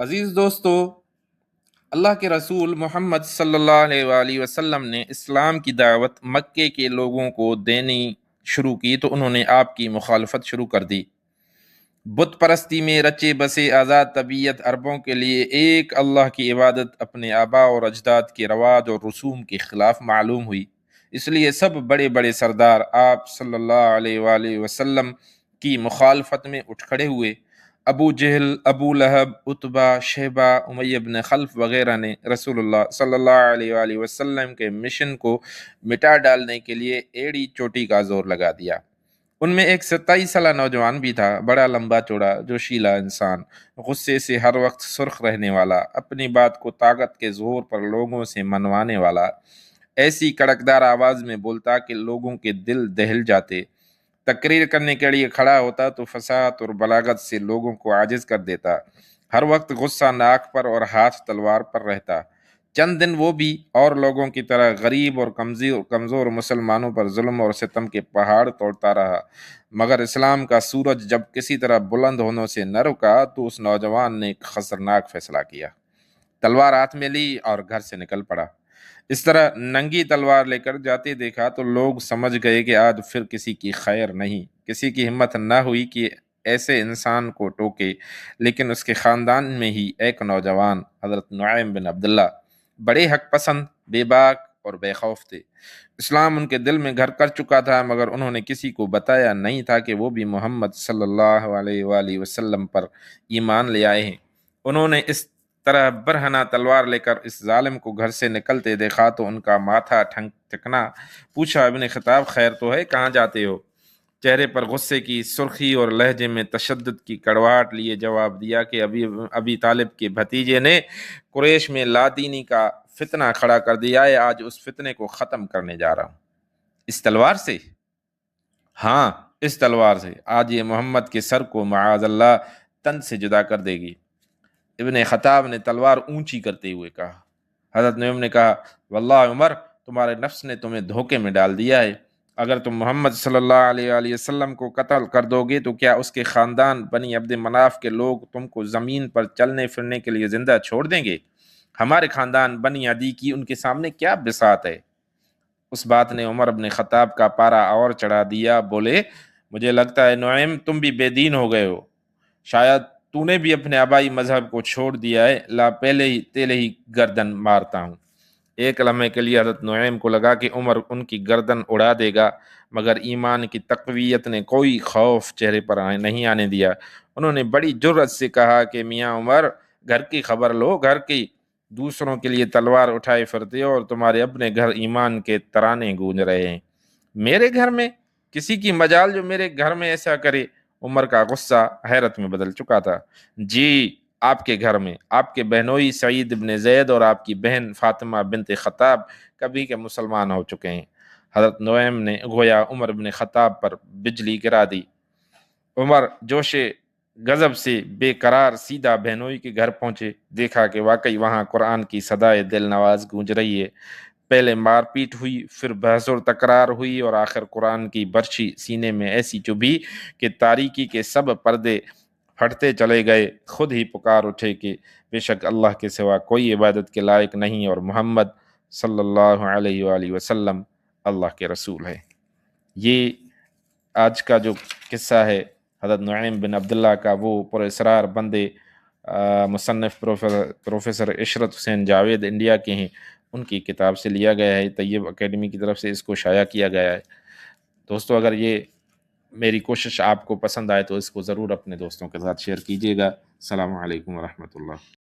عزیز دوستو، اللہ کے رسول محمد صلی اللہ علیہ وآلہ وسلم نے اسلام کی دعوت مکے کے لوگوں کو دینی شروع کی تو انہوں نے آپ کی مخالفت شروع کر دی۔ بت پرستی میں رچے بسے آزاد طبیعت عربوں کے لیے ایک اللہ کی عبادت اپنے آباء اور اجداد کے رواج اور رسوم کے خلاف معلوم ہوئی۔ اس لیے سب بڑے بڑے سردار آپ صلی اللہ علیہ وآلہ وسلم کی مخالفت میں اٹھ کھڑے ہوئے۔ ابو جہل، ابو لہب، عتبہ، شیبہ، امیہ بن خلف وغیرہ نے رسول اللہ صلی اللہ علیہ وآلہ وسلم کے مشن کو مٹا ڈالنے کے لیے ایڑی چوٹی کا زور لگا دیا۔ ان میں ایک 27 سالہ نوجوان بھی تھا، بڑا لمبا چوڑا جوشیلا انسان، غصے سے ہر وقت سرخ رہنے والا، اپنی بات کو طاقت کے زور پر لوگوں سے منوانے والا، ایسی کڑکدار آواز میں بولتا کہ لوگوں کے دل دہل جاتے۔ تقریر کرنے کے لیے کھڑا ہوتا تو فصاحت اور بلاغت سے لوگوں کو عاجز کر دیتا۔ ہر وقت غصہ ناک پر اور ہاتھ تلوار پر رہتا۔ چند دن وہ بھی اور لوگوں کی طرح غریب اور کمزور مسلمانوں پر ظلم اور ستم کے پہاڑ توڑتا رہا، مگر اسلام کا سورج جب کسی طرح بلند ہونے سے نہ رکا تو اس نوجوان نے ایک خطرناک فیصلہ کیا۔ تلوار ہاتھ میں لی اور گھر سے نکل پڑا۔ اس طرح ننگی تلوار لے کر جاتے دیکھا تو لوگ سمجھ گئے کہ آج پھر کسی کی خیر نہیں۔ کسی کی ہمت نہ ہوئی کہ ایسے انسان کو ٹوکے، لیکن اس کے خاندان میں ہی ایک نوجوان حضرت نعیم بن عبداللہ بڑے حق پسند، بے باک اور بے خوف تھے۔ اسلام ان کے دل میں گھر کر چکا تھا، مگر انہوں نے کسی کو بتایا نہیں تھا کہ وہ بھی محمد صلی اللہ علیہ وآلہ وسلم پر ایمان لے آئے ہیں۔ انہوں نے اس طرح برہنہ تلوار لے کر اس ظالم کو گھر سے نکلتے دیکھا تو ان کا ماتھا ٹھکنا۔ پوچھا، ابن خطاب خیر تو ہے، کہاں جاتے ہو؟ چہرے پر غصے کی سرخی اور لہجے میں تشدد کی کڑواہٹ لیے جواب دیا کہ ابی طالب کے بھتیجے نے قریش میں لادینی کا فتنہ کھڑا کر دیا ہے، آج اس فتنے کو ختم کرنے جا رہا ہوں۔ اس تلوار سے؟ ہاں، اس تلوار سے۔ آج یہ محمد کے سر کو معاذ اللہ تن سے جدا کر دے گی۔ ابن خطاب نے تلوار اونچی کرتے ہوئے کہا۔ حضرت نعیم نے کہا، واللہ عمر، تمہارے نفس نے تمہیں دھوکے میں ڈال دیا ہے۔ اگر تم محمد صلی اللہ علیہ وآلہ وسلم کو قتل کر دو گے تو کیا اس کے خاندان بنی عبد مناف کے لوگ تم کو زمین پر چلنے پھرنے کے لیے زندہ چھوڑ دیں گے؟ ہمارے خاندان بنی عدی کی ان کے سامنے کیا بساط ہے؟ اس بات نے عمر بن خطاب کا پارا اور چڑھا دیا۔ بولے، مجھے لگتا ہے نعیم تم بھی بے دین ہو گئے ہو، شاید تو نے بھی اپنے آبائی مذہب کو چھوڑ دیا ہے، لا پہلے ہی تیلے ہی گردن مارتا ہوں۔ ایک لمحے کے لیے حضرت نعیم کو لگا کہ عمر ان کی گردن اڑا دے گا، مگر ایمان کی تقویت نے کوئی خوف چہرے پر نہیں آنے دیا۔ انہوں نے بڑی جرأت سے کہا کہ میاں عمر، گھر کی خبر لو، گھر کی۔ دوسروں کے لیے تلوار اٹھائے پھرتے ہو اور تمہارے اپنے گھر ایمان کے ترانے گونج رہے ہیں۔ میرے گھر میں کسی کی مجال جو میرے گھر میں ایسا کرے؟ عمر کا غصہ حیرت میں بدل چکا تھا۔ جی، آپ کے گھر میں آپ کے بہنوئی سعید بن زید اور آپ کی بہن فاطمہ بنت خطاب کبھی کے مسلمان ہو چکے ہیں۔ حضرت نعیم نے گویا عمر بن خطاب پر بجلی گرا دی۔ عمر جوش غضب سے بے قرار سیدھا بہنوئی کے گھر پہنچے، دیکھا کہ واقعی وہاں قرآن کی صدائے دل نواز گونج رہی ہے۔ پہلے مار پیٹ ہوئی، پھر بحث و تکرار ہوئی اور آخر قرآن کی برچھی سینے میں ایسی چبھی کہ تاریکی کے سب پردے پھٹتے چلے گئے۔ خود ہی پکار اٹھے کہ بے شک اللہ کے سوا کوئی عبادت کے لائق نہیں اور محمد صلی اللہ علیہ وآلہ وسلم اللہ کے رسول ہے۔ یہ آج کا جو قصہ ہے حضرت نعیم بن عبداللہ کا، وہ پر اسرار بندے مصنف پروفیسر عشرت حسین جاوید انڈیا کے ہیں، ان کی کتاب سے لیا گیا ہے۔ طیب اکیڈمی کی طرف سے اس کو شائع کیا گیا ہے۔ دوستو، اگر یہ میری کوشش آپ کو پسند آئے تو اس کو ضرور اپنے دوستوں کے ساتھ شیئر کیجیے گا۔ السلام علیکم ورحمۃ اللہ۔